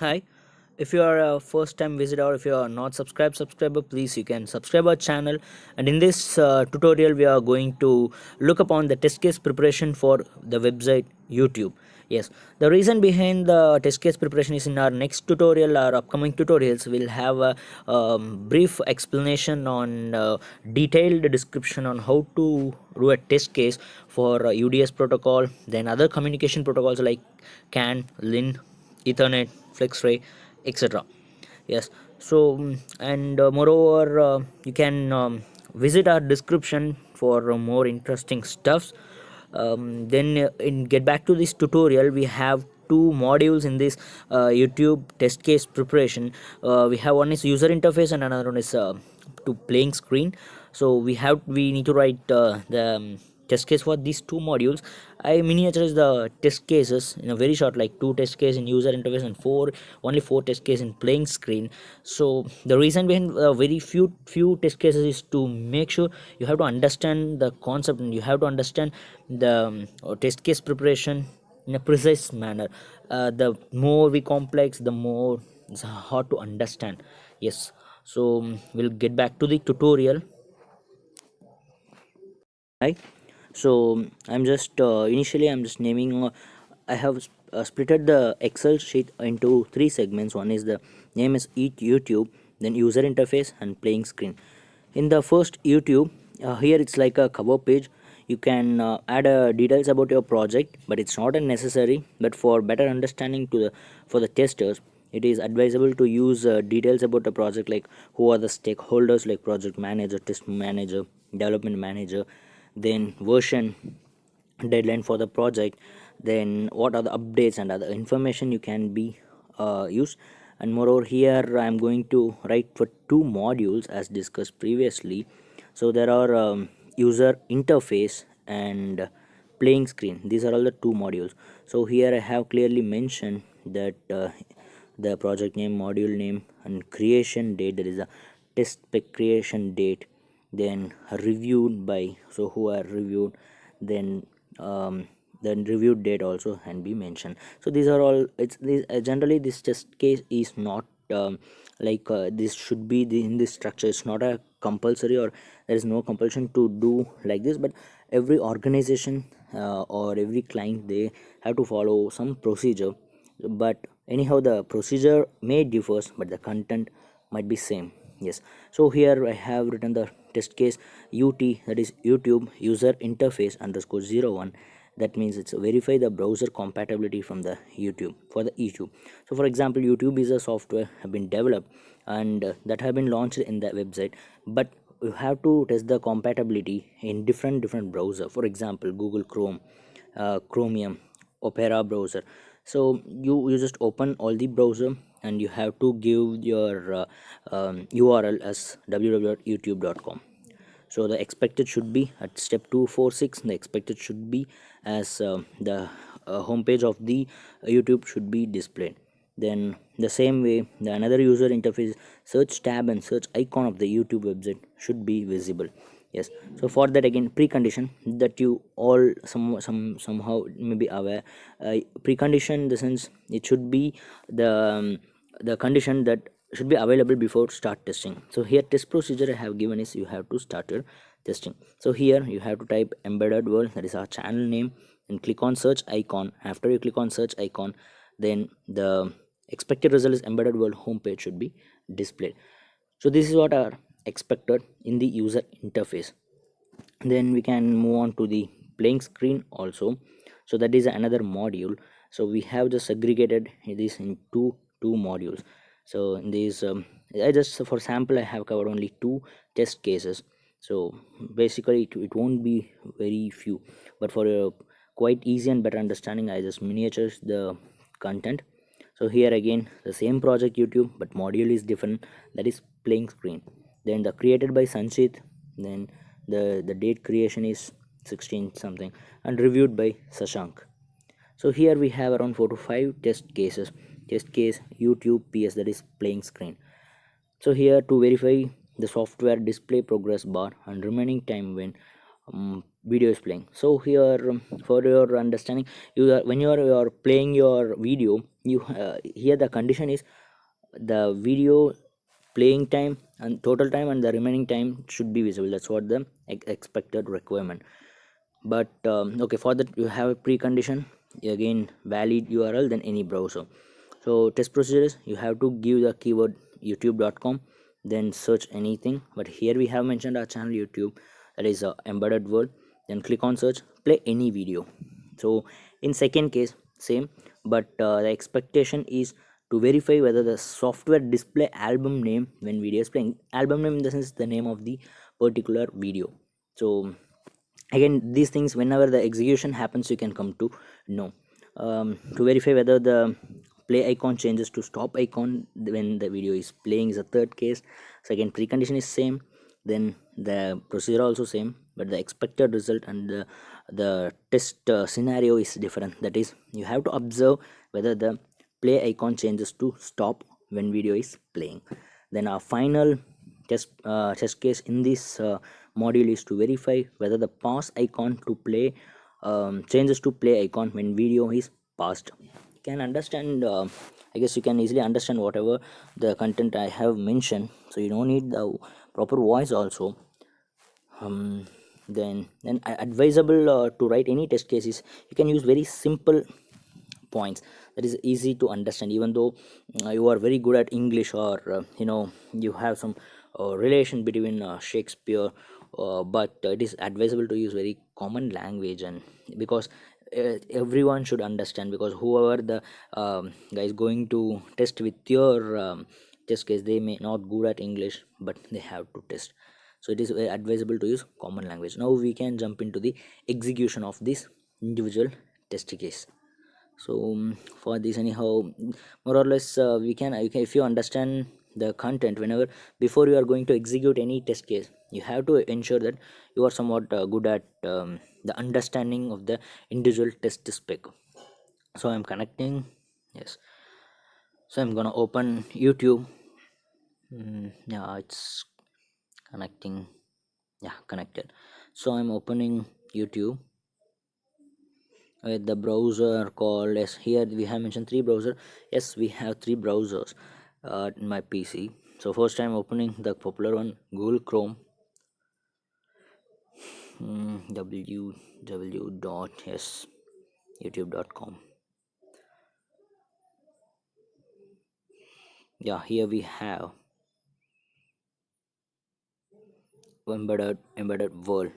Hi, if you are a first time visitor or if you are not subscriber, please you can subscribe our channel. And in this tutorial we are going to look upon the test case preparation for the website YouTube. Yes, the reason behind the test case preparation is in our next tutorial, our upcoming tutorials we'll have a brief explanation on detailed description on how to do a test case for UDS protocol, then other communication protocols like can, lin, ethernet, flexray, etc. Yes, so and moreover you can visit our description for more interesting stuffs. Then in get back to this tutorial, we have two modules in this YouTube test case preparation. We have one is user interface and another one is to playing screen. So we need to write the test case for these two modules. I miniaturize the test cases in a very short, like two test case in user interface and only four test case in playing screen. So the reason behind very few test cases is to make sure you have to understand the concept and you have to understand the test case preparation in a precise manner. The more we complex, the more it's hard to understand. Yes, so we'll get back to the tutorial. Right, so I'm just initially I'm just naming I have splitted the Excel sheet into three segments. One is the name is each YouTube, then user interface and playing screen. In the first YouTube, here it's like a cover page. You can add details about your project, but it's not a necessary. But for better understanding to the for the testers, it is advisable to use details about the project, like who are the stakeholders, like project manager, test manager, development manager, then version, deadline for the project, then what are the updates and other information you can be used. And moreover, here I'm going to write for two modules as discussed previously. So there are user interface and playing screen. These are all the two modules. So here I have clearly mentioned that the project name, module name and creation date, there is a test spec creation date, then reviewed by, so who are reviewed, then then reviewed date also can be mentioned. So these are all, it's this generally this test case is not this should be in this structure. It's not a compulsory, or there is no compulsion to do like this, but every organization or every client, they have to follow some procedure. But anyhow, the procedure may differs, but the content might be same. Yes, so here I have written the test case ut, that is YouTube user interface underscore 01. That means it's verify the browser compatibility from the YouTube, for the YouTube. So for example, YouTube is a software have been developed and that have been launched in the website, but you have to test the compatibility in different browser. For example, Google Chrome, Chromium, Opera browser. So you just open all the browser and you have to give your URL as www.youtube.com. So the expected should be at step 246, the expected should be as the homepage of the YouTube should be displayed. Then the same way, the another user interface, search tab and search icon of the YouTube website should be visible. Yes, so for that, again, precondition that you all somehow may be aware. Precondition in the sense it should be the condition that should be available before start testing. So here test procedure I have given is you have to start your testing. So here you have to type embedded world, that is our channel name, and click on search icon. After you click on search icon, then the expected result is embedded world homepage should be displayed. So this is what are expected in the user interface. Then we can move on to the playing screen also. So that is another module. So we have just segregated this in two modules. So in these I just, for sample, I have covered only two test cases. So basically it won't be very few, but for a quite easy and better understanding, I just miniatures the content. So here again the same project YouTube, but module is different, that is playing screen. Then the created by Sanchit, then the date creation is 16 something, and reviewed by Sashank. So here we have around 4 to 5 test cases. Test case YouTube PS, that is playing screen. So here to verify the software display progress bar and remaining time when video is playing. So here for your understanding, when you are playing your video, here the condition is the video playing time and total time and the remaining time should be visible. That's what the expected requirement. But okay, for that you have a precondition, again valid URL, then any browser. So test procedure is you have to give the keyword youtube.com, then search anything, but here we have mentioned our channel YouTube, that is embedded world, then click on search, play any video. So in second case same, but the expectation is to verify whether the software display album name when video is playing. Album name in the sense the name of the particular video. So again these things whenever the execution happens you can come to know. To verify whether the play icon changes to stop icon when the video is playing is a third case. Second precondition is same, then the procedure also same, but the expected result and the test scenario is different. That is you have to observe whether the play icon changes to stop when video is playing. Then our final test case in this module is to verify whether the pause icon to play changes to play icon when video is paused. You can understand, I guess you can easily understand whatever the content I have mentioned, so you don't need the proper voice also. Then advisable to write any test cases, you can use very simple points that is easy to understand. Even though you are very good at English, or you have some relation between Shakespeare, but it is advisable to use very common language, and because everyone should understand, because whoever the guy is going to test with your test case, they may not good at English, but they have to test. So it is very advisable to use common language. Now we can jump into the execution of this individual test case. So for this anyhow, more or less if you understand the content, whenever before you are going to execute any test case, you have to ensure that you are somewhat good at the understanding of the individual test spec. So I'm connecting, yes. So I'm gonna open YouTube. Yeah, it's connecting. Yeah, connected. So I'm opening YouTube with the browser called, yes, here we have mentioned three browser. Yes, we have three browsers in my PC. So first I'm opening the popular one, Google Chrome. www.youtube.com. Yeah, here we have embedded world.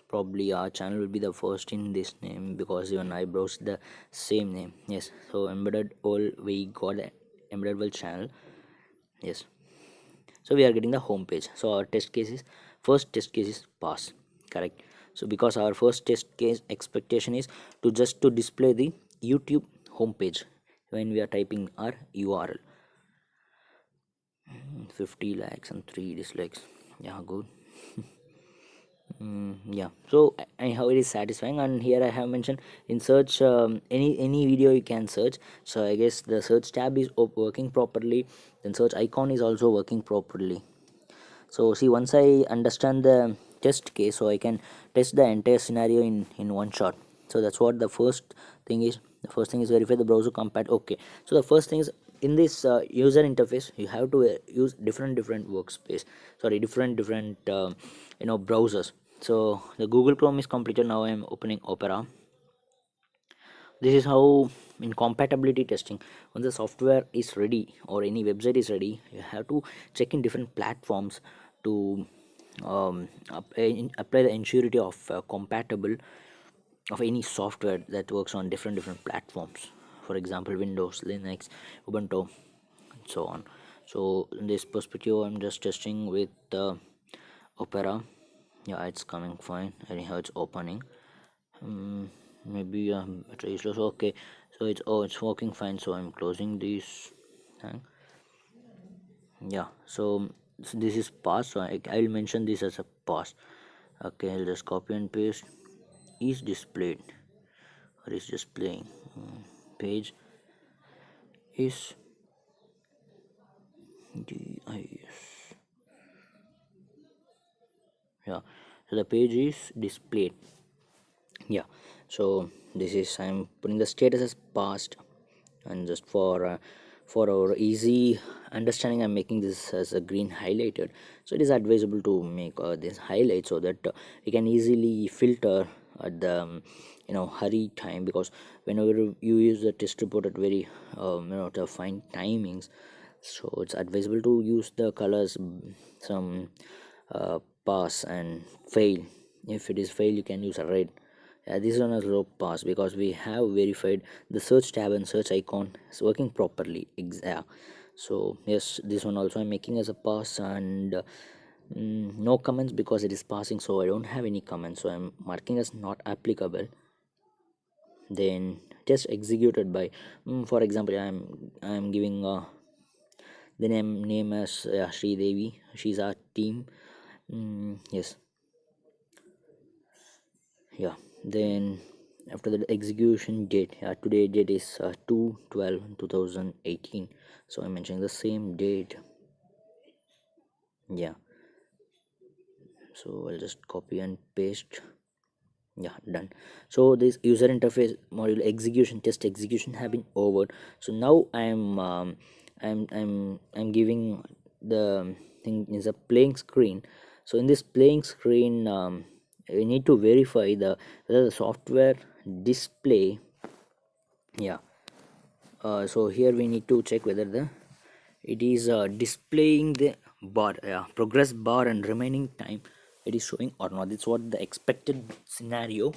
Probably our channel will be the first in this name, because even I browsed the same name. Yes, so embedded world, we got the embedded world channel. Yes, so we are getting the home page. So our first test case is pass, correct. So because our first test case expectation is to display the YouTube home page when we are typing our URL. 50 likes and 3 dislikes, yeah, good. Yeah, so anyhow it is satisfying. And here I have mentioned in search, any video you can search. So I guess the search tab is working properly, then search icon is also working properly. So see, once I understand the test case, so I can test the entire scenario in one shot. So that's what the first thing is. The first thing is verify the browser compat. Okay, so the first thing is in this user interface you have to use different workspace, sorry, different browsers. So the Google Chrome is completed. Now I am opening Opera. This is how in compatibility testing, when the software is ready or any website is ready, you have to check in different platforms to apply the ensurity of compatible of any software that works on different platforms. For example, Windows, Linux, Ubuntu, and so on. So in this perspective I'm just testing with Opera. Yeah, it's coming fine. Anyhow, it's opening. Maybe battery is low. Okay, so it's working fine. So I'm closing this thing. Yeah, so this is pass. So I'll mention this as a pass. Okay, I'll just copy and paste. Is displayed or is displaying. Page is dis. Yeah, so the page is displayed. Yeah, so this is, I'm putting the status as passed. and just for our easy understanding, I'm making this as a green highlighted. So it is advisable to make this highlight so that you can easily filter at the hurry time, because whenever you use the test report at very to find timings, so it's advisable to use the colors, some pass and fail. If it is fail, you can use a red. This one is low pass because we have verified the search tab and search icon is working properly. So yes, this one also I'm making as a pass, and no comments because it is passing, so I don't have any comments, so I'm marking as not applicable. Then just executed by for example, I'm giving the name as Sri Devi. She's our team. Yes, yeah. Then after the execution date, today date is 2/12/2018, so I'm mentioning the same date. Yeah, so I'll just copy and paste. Yeah, done. So this user interface module execution, test execution have been over. So now I'm giving the thing is a playing screen. So in this playing screen, we need to verify whether the software display. Yeah, so here we need to check whether the it is displaying the bar, progress bar and remaining time, it is showing or not. It's what the expected scenario.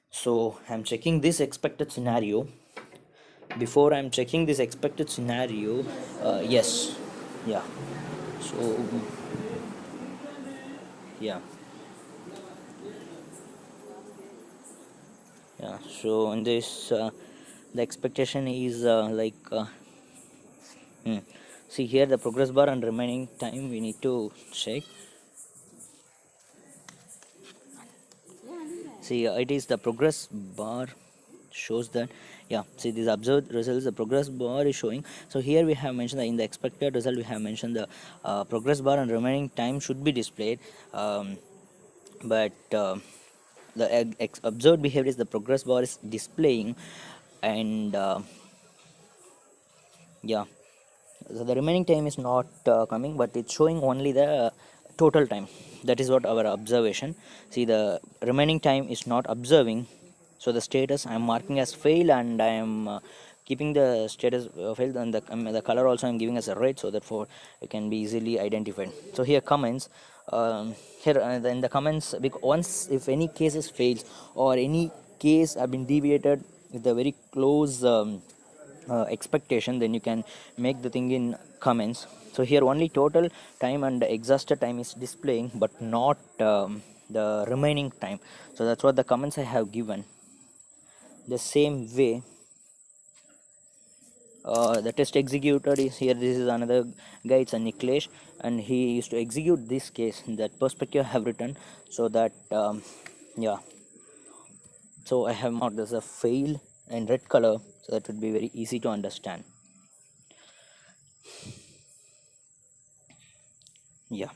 So I'm checking this expected scenario. Before I'm checking this expected scenario, yes, yeah. So yeah, yeah. So in this, the expectation is see here the progress bar and remaining time we need to check. See, it is the progress bar shows that. Yeah, see these observed results, the progress bar is showing. So here we have mentioned that in the expected result we have mentioned the progress bar and remaining time should be displayed, but the observed behavior is the progress bar is displaying, and yeah, so the remaining time is not coming, but it's showing only the total time. That is what our observation. See, the remaining time is not observing, so the status I'm marking as fail, and I am keeping the status failed, and the color also I'm giving as a red, so that for it can be easily identified. So here comments, here in the comments, once if any cases fails or any case have been deviated with a very close expectation, then you can make the thing in comments. So here only total time and the exhausted time is displaying, but not the remaining time. So that's what the comments I have given. The same way, the test executed is here. This is another guy, it's a Niklesh, and he used to execute this case. That perspective I have written, so that yeah, so I have marked as a fail in red color, so that would be very easy to understand. Yeah,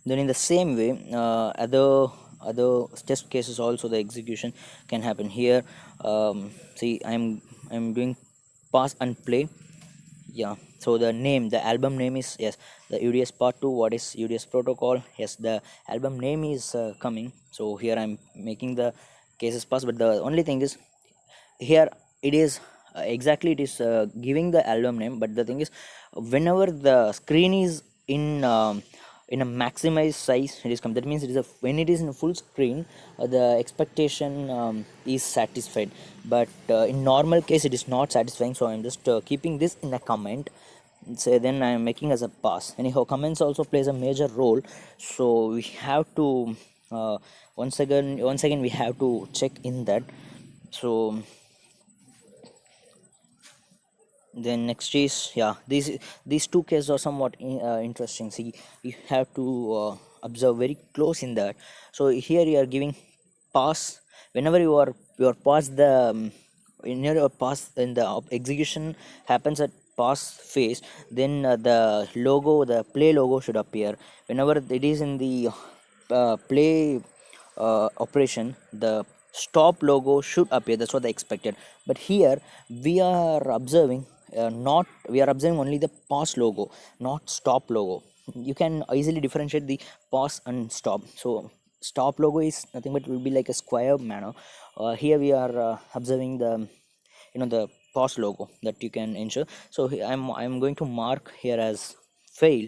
then in the same way, other test cases also the execution can happen here. See, I'm doing pass and play. Yeah, so the name, the album name is, yes, the UDS part 2. What is UDS protocol? Yes, the album name is coming. So here I'm making the cases pass, but the only thing is here it is exactly it is giving the album name, but the thing is whenever the screen is in a maximized size, it is come, that means it is when it is in a full screen, the expectation is satisfied, but in normal case it is not satisfying. So I'm just keeping this in a comment, say, then I am making as a pass. Anyhow, comments also plays a major role, so we have to once again we have to check in that. So then next is, yeah, these two cases are somewhat interesting. See, you have to observe very close in that. So here you are giving pass. Whenever you are pass the in your pass in the execution happens at pass phase, then the logo, the play logo should appear. Whenever it is in the play operation, the stop logo should appear. That's what they expected. But here we are observing not we are observing only the pause logo, not stop logo. You can easily differentiate the pause and stop. So stop logo is nothing but will be like a square manner. Here we are observing the the pause logo that you can ensure. So I'm going to mark here as fail.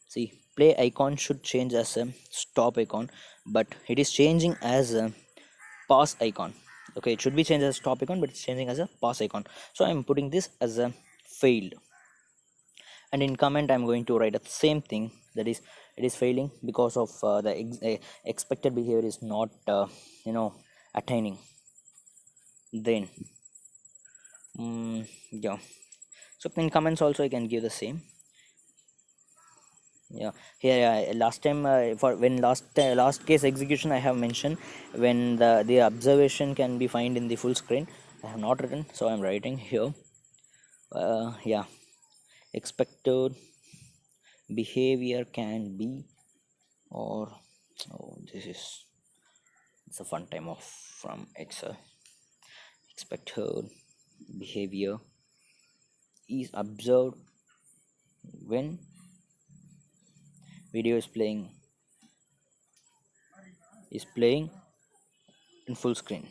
See, play icon should change as a stop icon, but it is changing as a pause icon. Okay, it should be changed as stop icon, but it's changing as a pause icon. So I'm putting this as a failed, and in comment I'm going to write the same thing, that is it is failing because of the expected behavior is not attaining. Then yeah, so in comments also I can give the same. Yeah, here last time for when last case execution I have mentioned when the observation can be find in the full screen. I have not written, so I'm writing here. Yeah, expected behavior can be, or oh, this is it's a fun time off from Excel. Expected behavior is observed when video is playing in full screen,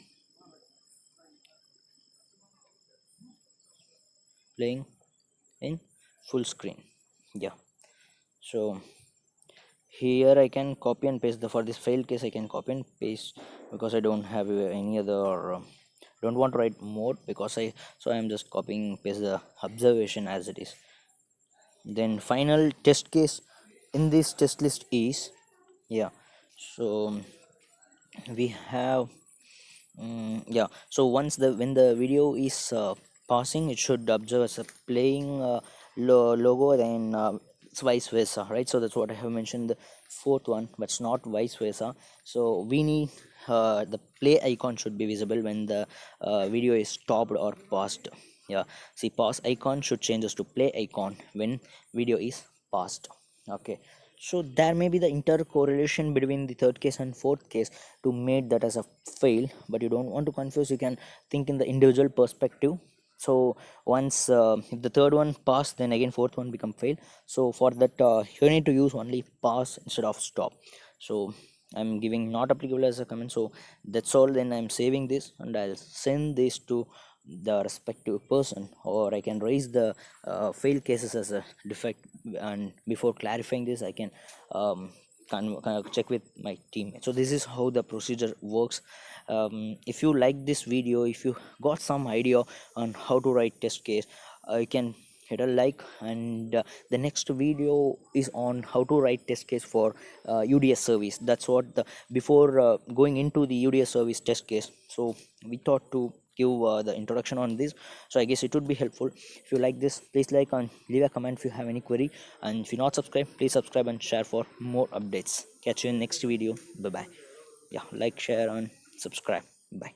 playing in full screen. Yeah, so here I can copy and paste for this failed case. I can copy and paste because I don't have any other don't want to write more, because I am just copying paste the observation as it is. Then final test case in this test list is, yeah, so we have yeah, so once when the video is passing, it should observe as a playing logo, then it's vice versa, right? So that's what I have mentioned, the fourth one, but it's not vice versa. So we need the play icon should be visible when the video is stopped or paused. Yeah, see, pause icon should change us to play icon when video is paused. Okay, so there may be the intercorrelation between the third case and fourth case to make that as a fail, but you don't want to confuse. You can think in the individual perspective. So once if the third one pass, then again fourth one become fail. So for that you need to use only pass instead of stop. So I'm giving not applicable as a comment. So that's all. Then I'm saving this and I'll send this to the respective person, or I can raise the fail cases as a defect, and before clarifying this I can kind of check with my team. So this is how the procedure works. If you like this video, if you got some idea on how to write test case, you can hit a like, and the next video is on how to write test case for UDS service. That's what before going into the UDS service test case, so we thought to give the introduction on this. So I guess it would be helpful. If you like this, please like and leave a comment if you have any query, and if you're not subscribed, please subscribe and share for more updates. Catch you in next video. Bye bye. Yeah, like, share and subscribe. Bye.